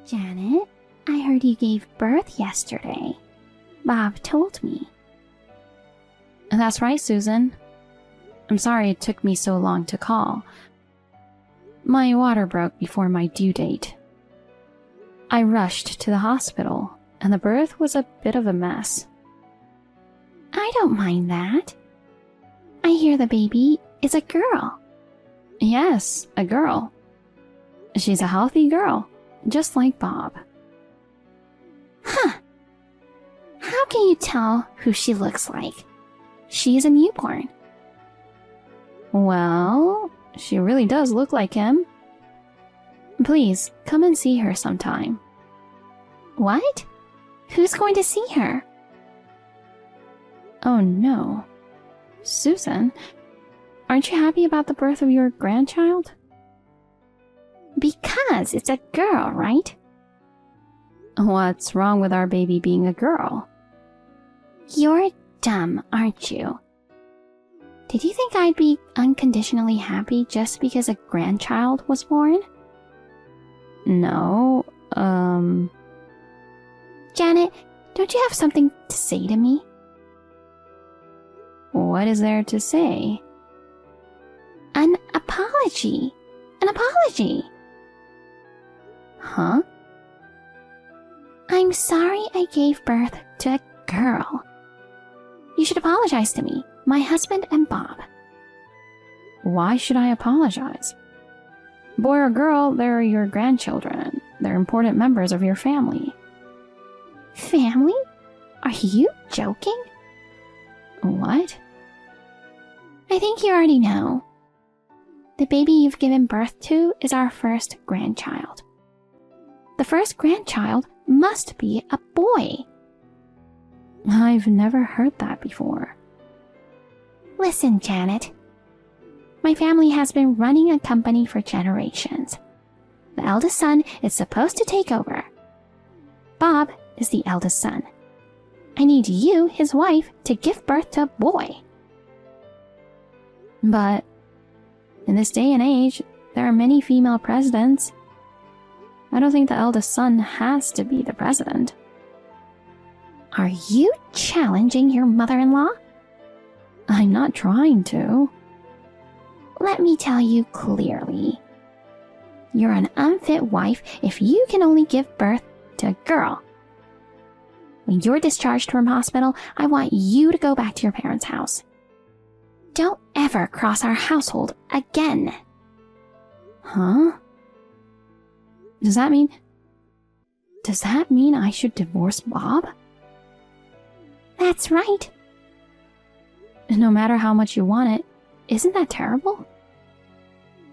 Janet, I heard you gave birth yesterday. Bob told me. That's right, Susan. I'm sorry it took me so long to call. My water broke before my due date. I rushed to the hospital, and the birth was a bit of a mess. I don't mind that. I hear the baby is a girl. Yes, a girl. She's a healthy girl, just like Bob. Huh. How can you tell who she looks like? She's a newborn. Well, she really does look like him. Please, come and see her sometime. What? Who's going to see her? Oh no. Susan, aren't you happy about the birth of your grandchild? Because it's a girl, right? What's wrong with our baby being a girl? You're dumb, aren't you? Did you think I'd be unconditionally happy just because a grandchild was born? No, Janet, don't you have something to say to me? What is there to say? An apology. An apology. Huh? I'm sorry I gave birth to a girl. You should apologize to me, my husband and Bob. Why should I apologize? Boy or girl, they're your grandchildren. They're important members of your family. Family? Are you joking? What? I think you already know. The baby you've given birth to is our first grandchild. The first grandchild must be a boy. I've never heard that before. Listen, Janet. My family has been running a company for generations. The eldest son is supposed to take over. Bob is the eldest son. I need you, his wife, to give birth to a boy. But in this day and age, there are many female presidents. I don't think the eldest son has to be the president. Are you challenging your mother-in-law? I'm not trying to. Let me tell you clearly. You're an unfit wife if you can only give birth to a girl. When you're discharged from hospital, I want you to go back to your parents' house. Don't ever cross our household again. Huh? Does that mean I should divorce Bob? That's right. No matter how much you want it, isn't that terrible?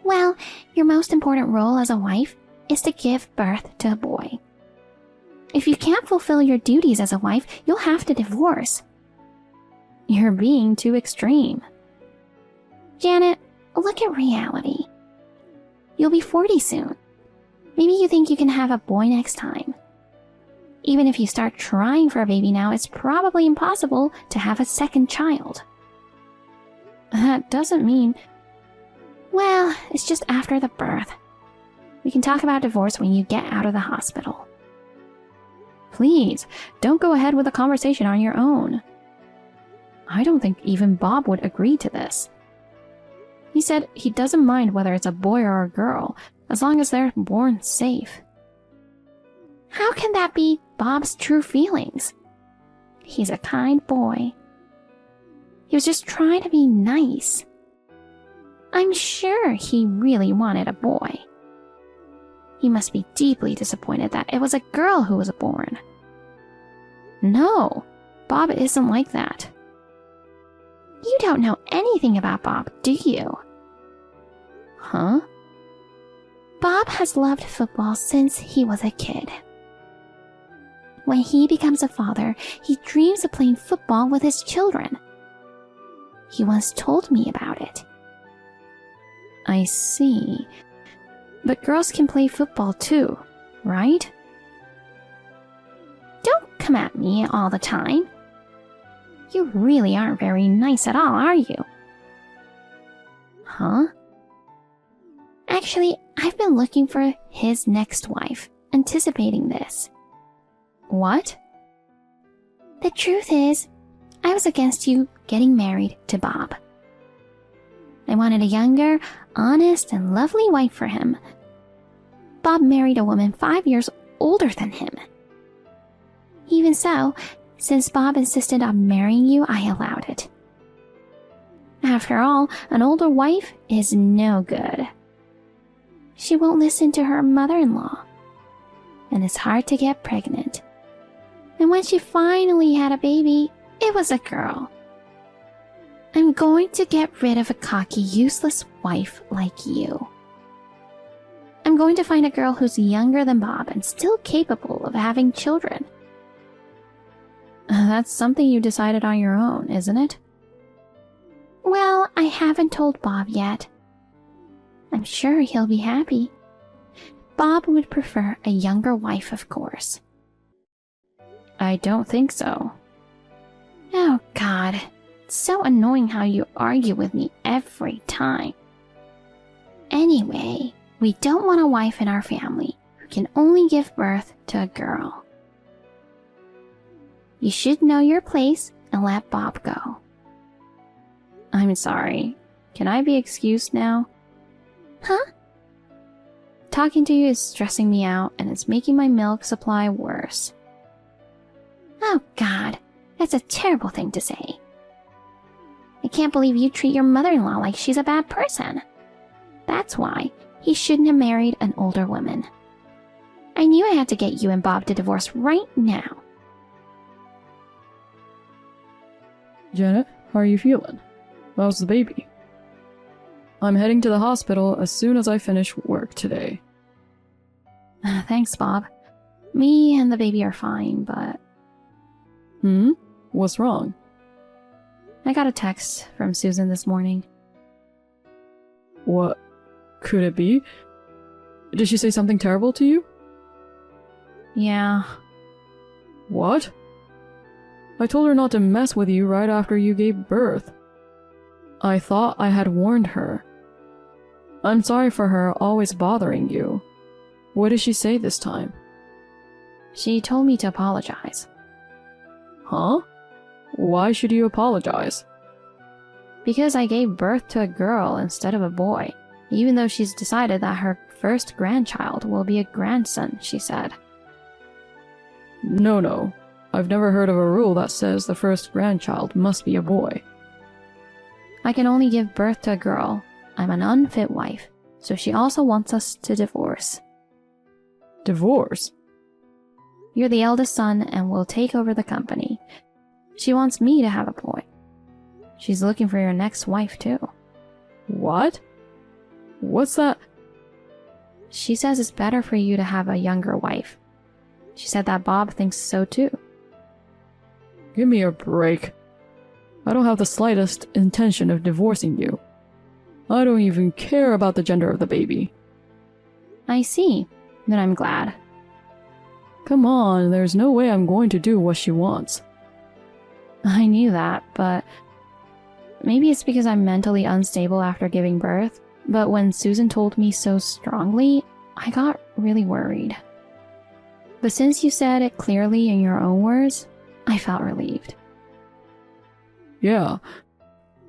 Well, your most important role as a wife is to give birth to a boy. If you can't fulfill your duties as a wife, you'll have to divorce. You're being too extreme. Janet, look at reality. You'll be 40 soon. Maybe you think you can have a boy next time. Even if you start trying for a baby now, it's probably impossible to have a second child. That doesn't mean... Well, it's just after the birth. We can talk about divorce when you get out of the hospital. Please, don't go ahead with the conversation on your own. I don't think even Bob would agree to this. He said he doesn't mind whether it's a boy or a girl, as long as they're born safe. How can that be Bob's true feelings? He's a kind boy. He was just trying to be nice. I'm sure he really wanted a boy. He must be deeply disappointed that it was a girl who was born. No, Bob isn't like that. You don't know anything about Bob, do you? Huh? Bob has loved football since he was a kid. When he becomes a father, he dreams of playing football with his children. He once told me about it. I see. But girls can play football too, right? Don't come at me all the time. You really aren't very nice at all, are you? Huh? Actually, I've been looking for his next wife, anticipating this. What? The truth is, I was against you getting married to Bob. I wanted a younger, honest, and lovely wife for him. Bob married a woman 5 years older than him. Even so, since Bob insisted on marrying you, I allowed it. After all, an older wife is no good. She won't listen to her mother-in-law, and it's hard to get pregnant. And when she finally had a baby, it was a girl. I'm going to get rid of a cocky, useless wife like you. I'm going to find a girl who's younger than Bob and still capable of having children. That's something you decided on your own, isn't it? Well, I haven't told Bob yet. I'm sure he'll be happy. Bob would prefer a younger wife, of course. I don't think so. Oh, God. It's so annoying how you argue with me every time. Anyway, we don't want a wife in our family who can only give birth to a girl. You should know your place and let Bob go. I'm sorry. Can I be excused now? Huh? Talking to you is stressing me out and it's making my milk supply worse. Oh, God. That's a terrible thing to say. I can't believe you treat your mother-in-law like she's a bad person. That's why he shouldn't have married an older woman. I knew I had to get you and Bob to divorce right now. Janet, how are you feeling? How's the baby? I'm heading to the hospital as soon as I finish work today. Thanks, Bob. Me and the baby are fine, but... What's wrong? I got a text from Susan this morning. What could it be? Did she say something terrible to you? Yeah. What? I told her not to mess with you right after you gave birth. I thought I had warned her. I'm sorry for her always bothering you. What did she say this time? She told me to apologize. Huh? Why should you apologize? Because I gave birth to a girl instead of a boy, even though she's decided that her first grandchild will be a grandson, she said. No. I've never heard of a rule that says the first grandchild must be a boy. I can only give birth to a girl. I'm an unfit wife, so she also wants us to divorce. Divorce? You're the eldest son and will take over the company. She wants me to have a boy. She's looking for your next wife, too. What? What's that? She says it's better for you to have a younger wife. She said that Bob thinks so, too. Give me a break. I don't have the slightest intention of divorcing you. I don't even care about the gender of the baby. I see. Then I'm glad. Come on, there's no way I'm going to do what she wants. I knew that, but maybe it's because I'm mentally unstable after giving birth, but when Susan told me so strongly, I got really worried. But since you said it clearly in your own words, I felt relieved. Yeah.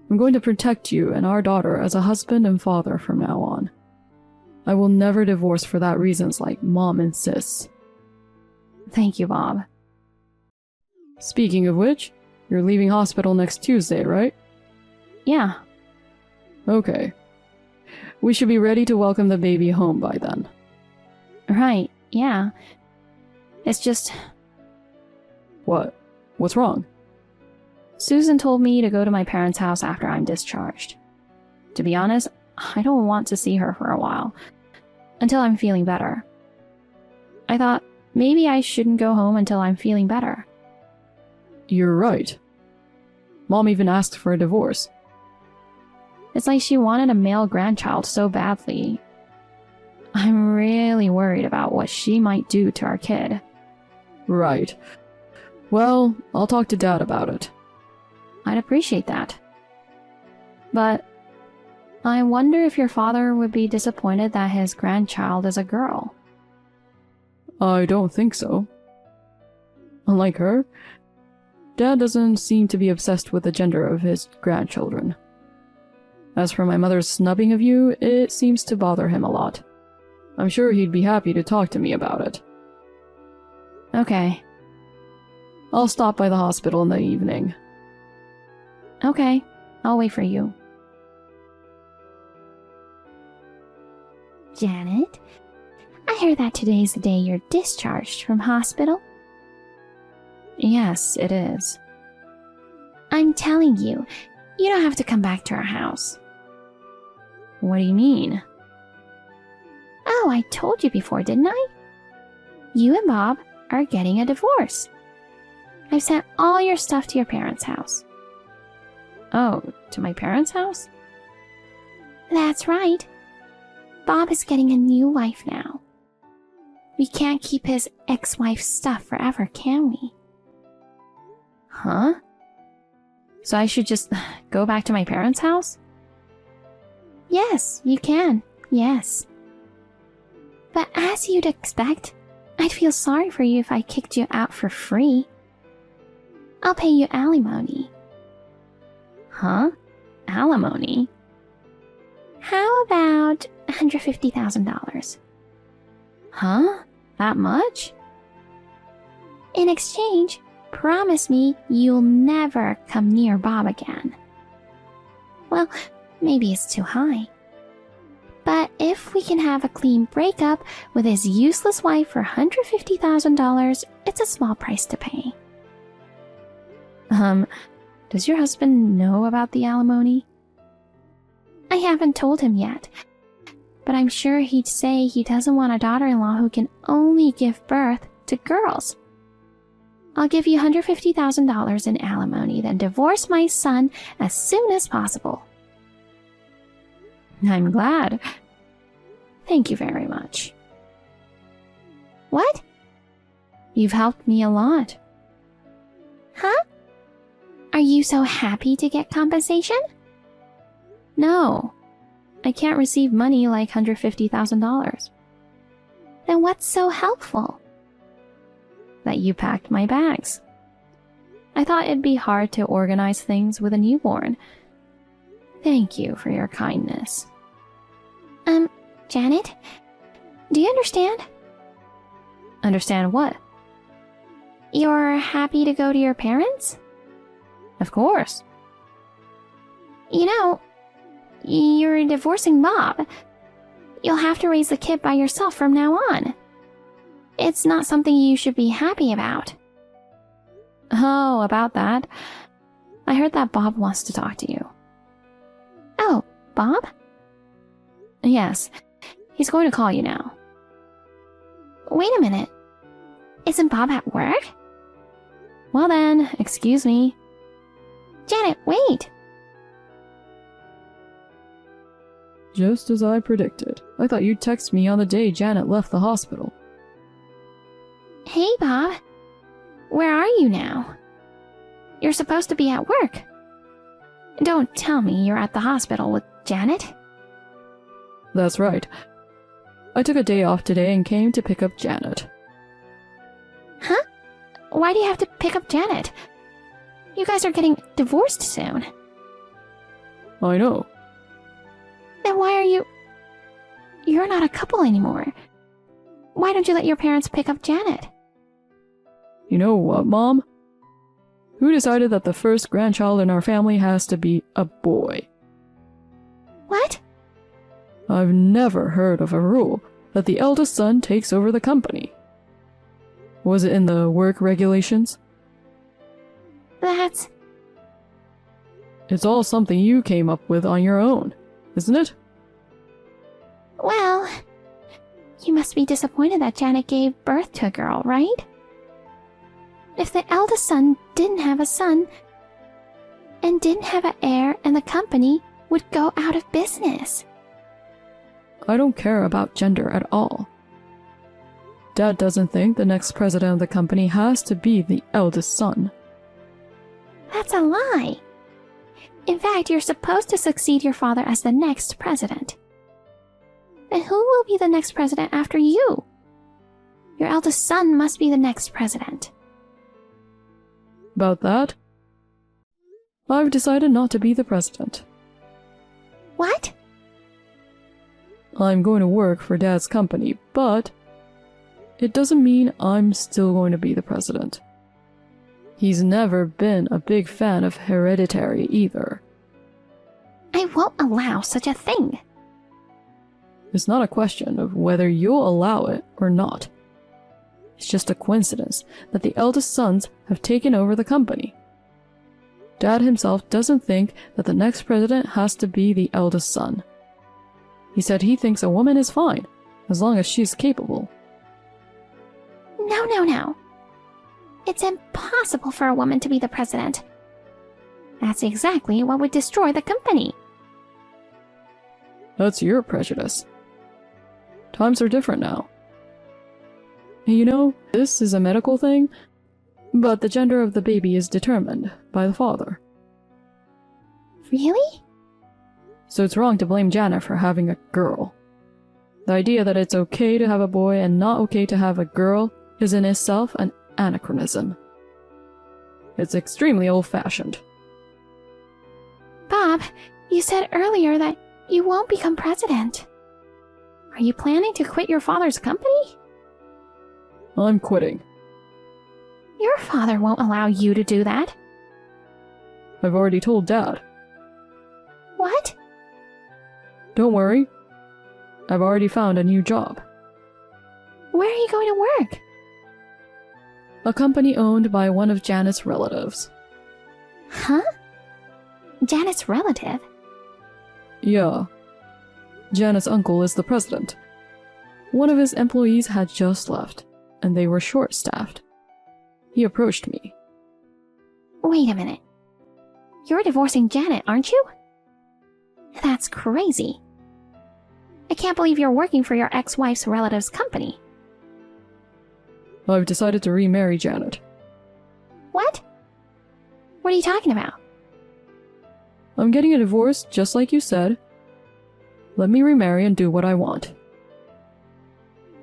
I'm going to protect you and our daughter as a husband and father from now on. I will never divorce for that reasons like Mom insists. Thank you, Bob. Speaking of which, you're leaving hospital next Tuesday, right? Yeah. Okay. We should be ready to welcome the baby home by then. Right, yeah. It's just... What? What's wrong? Susan told me to go to my parents' house after I'm discharged. To be honest, I don't want to see her for a while, until I'm feeling better. I thought maybe I shouldn't go home until I'm feeling better. You're right. Mom even asked for a divorce. It's like she wanted a male grandchild so badly. I'm really worried about what she might do to our kid. Right. Well, I'll talk to Dad about it. I'd appreciate that. But I wonder if your father would be disappointed that his grandchild is a girl. I don't think so. Unlike her, Dad doesn't seem to be obsessed with the gender of his grandchildren. As for my mother's snubbing of you, it seems to bother him a lot. I'm sure he'd be happy to talk to me about it. Okay. I'll stop by the hospital in the evening. Okay, I'll wait for you. Janet, I heard that today's the day you're discharged from hospital. Yes, it is. I'm telling you, you don't have to come back to our house. What do you mean? Oh, I told you before, didn't I? You and Bob are getting a divorce. I've sent all your stuff to your parents' house. Oh, to my parents' house? That's right. Bob is getting a new wife now. We can't keep his ex-wife's stuff forever, can we? Huh? So I should just go back to my parents' house? Yes, you can. Yes. But as you'd expect, I'd feel sorry for you if I kicked you out for free. I'll pay you alimony. Huh? Alimony? How about $150,000? Huh? That much? In exchange, promise me you'll never come near Bob again. Well, maybe it's too high. But if we can have a clean breakup with his useless wife for $150,000, it's a small price to pay. Does your husband know about the alimony? I haven't told him yet, but I'm sure he'd say he doesn't want a daughter-in-law who can only give birth to girls. I'll give you $150,000 in alimony, then divorce my son as soon as possible. I'm glad. Thank you very much. What? You've helped me a lot. Huh? Are you so happy to get compensation? No, I can't receive money like $150,000. Then what's so helpful? That you packed my bags. I thought it'd be hard to organize things with a newborn. Thank you for your kindness. Janet, do you understand? Understand what? You're happy to go to your parents? Of course. You know, you're divorcing Bob. You'll have to raise the kid by yourself from now on. It's not something you should be happy about. Oh, about that. I heard that Bob wants to talk to you. Oh, Bob? Yes, he's going to call you now. Wait a minute. Isn't Bob at work? Well then, excuse me. Janet, wait! Just as I predicted. I thought you'd text me on the day Janet left the hospital. Hey, Bob. Where are you now? You're supposed to be at work. Don't tell me you're at the hospital with Janet. That's right. I took a day off today and came to pick up Janet. Huh? Why do you have to pick up Janet? You guys are getting divorced soon. I know. Then why are you... You're not a couple anymore. Why don't you let your parents pick up Janet? You know what, Mom? Who decided that the first grandchild in our family has to be a boy? What? I've never heard of a rule that the eldest son takes over the company. Was it in the work regulations? That's... It's all something you came up with on your own, isn't it? Well... You must be disappointed that Janet gave birth to a girl, right? If the eldest son didn't have a son, and didn't have an heir, and the company would go out of business. I don't care about gender at all. Dad doesn't think the next president of the company has to be the eldest son. That's a lie. In fact, you're supposed to succeed your father as the next president. Then who will be the next president after you? Your eldest son must be the next president. About that? I've decided not to be the president. What? I'm going to work for Dad's company, but it doesn't mean I'm still going to be the president. He's never been a big fan of hereditary either. I won't allow such a thing. It's not a question of whether you'll allow it or not. It's just a coincidence that the eldest sons have taken over the company. Dad himself doesn't think that the next president has to be the eldest son. He said he thinks a woman is fine, as long as she's capable. No. It's impossible for a woman to be the president. That's exactly what would destroy the company. That's your prejudice. Times are different now. You know, this is a medical thing, but the gender of the baby is determined by the father. Really? So it's wrong to blame Janet for having a girl. The idea that it's okay to have a boy and not okay to have a girl is in itself an anachronism. It's extremely old-fashioned. Bob, you said earlier that you won't become president. Are you planning to quit your father's company? I'm quitting. Your father won't allow you to do that. I've already told Dad. What? Don't worry. I've already found a new job. Where are you going to work? A company owned by one of Janet's relatives. Huh? Janet's relative? Yeah. Janet's uncle is the president. One of his employees had just left, and they were short-staffed. He approached me. Wait a minute. You're divorcing Janet, aren't you? That's crazy. I can't believe you're working for your ex-wife's relative's company. I've decided to remarry Janet. What? What are you talking about? I'm getting a divorce, just like you said. Let me remarry and do what I want.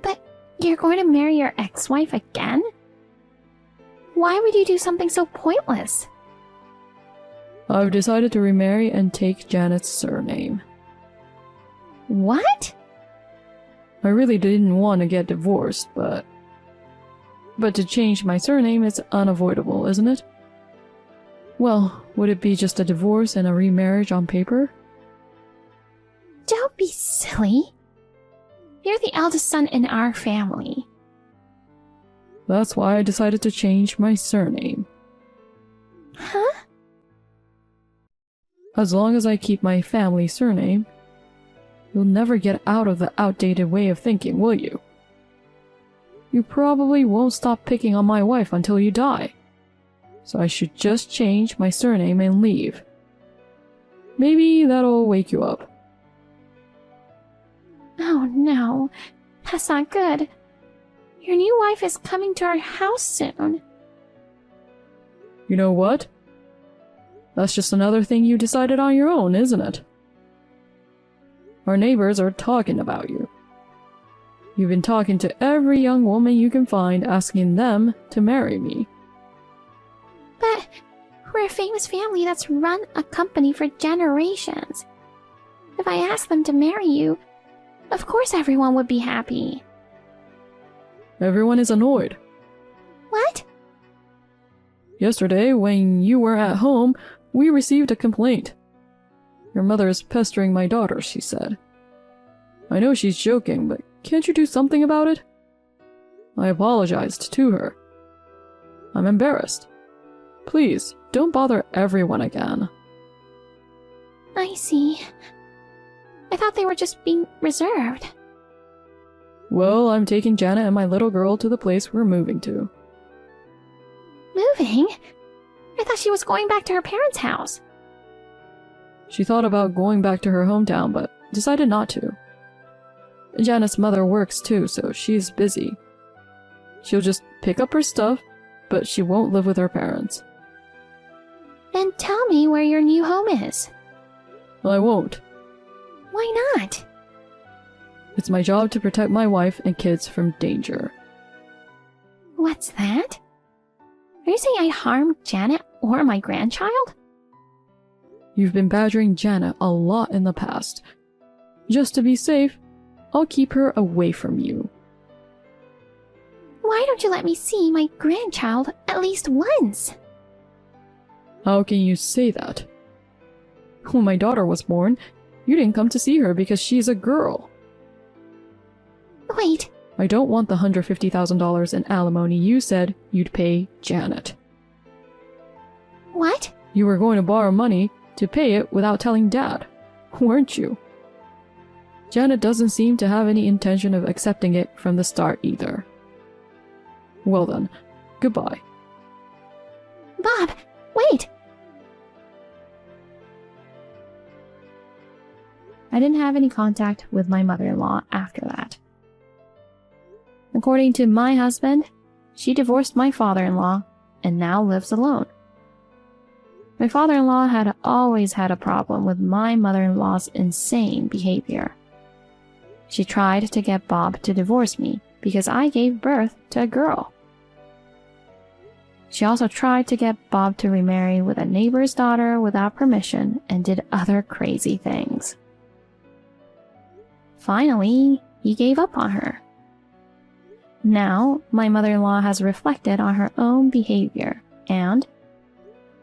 But you're going to marry your ex-wife again? Why would you do something so pointless? I've decided to remarry and take Janet's surname. What? I really didn't want to get divorced, but to change my surname is unavoidable, isn't it? Well, would it be just a divorce and a remarriage on paper? Don't be silly. You're the eldest son in our family. That's why I decided to change my surname. Huh? As long as I keep my family surname, you'll never get out of the outdated way of thinking, will you? You probably won't stop picking on my wife until you die. So I should just change my surname and leave. Maybe that'll wake you up. Oh no, that's not good. Your new wife is coming to our house soon. You know what? That's just another thing you decided on your own, isn't it? Our neighbors are talking about you. You've been talking to every young woman you can find, asking them to marry me. But we're a famous family that's run a company for generations. If I asked them to marry you, of course everyone would be happy. Everyone is annoyed. What? Yesterday, when you were at home, we received a complaint. Your mother is pestering my daughter, she said. I know she's joking, but can't you do something about it? I apologized to her. I'm embarrassed. Please, don't bother everyone again. I see. I thought they were just being reserved. Well, I'm taking Janet and my little girl to the place we're moving to. Moving? I thought she was going back to her parents' house. She thought about going back to her hometown, but decided not to. Janet's mother works too, so she's busy. She'll just pick up her stuff, but she won't live with her parents. Then tell me where your new home is. I won't. Why not? It's my job to protect my wife and kids from danger. What's that? Are you saying I harmed Janet or my grandchild? You've been badgering Janet a lot in the past. Just to be safe, I'll keep her away from you. Why don't you let me see my grandchild at least once? How can you say that? When my daughter was born, you didn't come to see her because she's a girl. Wait, I don't want the $150,000 in alimony you said you'd pay Janet. what? You were going to borrow money to pay it without telling Dad, weren't you? Janet doesn't seem to have any intention of accepting it from the start either. Well then, goodbye. Bob, wait! I didn't have any contact with my mother-in-law after that. According to my husband, she divorced my father-in-law and now lives alone. My father-in-law had always had a problem with my mother-in-law's insane behavior. She tried to get Bob to divorce me because I gave birth to a girl. She also tried to get Bob to remarry with a neighbor's daughter without permission and did other crazy things. Finally, he gave up on her. Now, my mother-in-law has reflected on her own behavior, and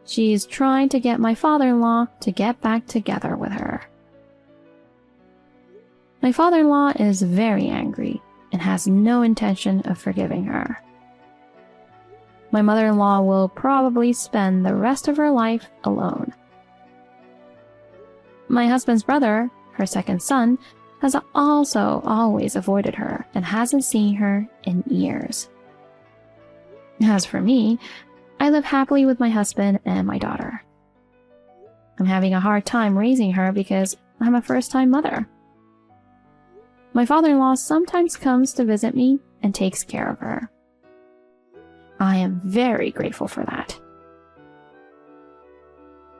she's trying to get my father-in-law to get back together with her. My father-in-law is very angry and has no intention of forgiving her. My mother-in-law will probably spend the rest of her life alone. My husband's brother, her second son, has also always avoided her and hasn't seen her in years. As for me, I live happily with my husband and my daughter. I'm having a hard time raising her because I'm a first-time mother. My father-in-law sometimes comes to visit me and takes care of her. I am very grateful for that.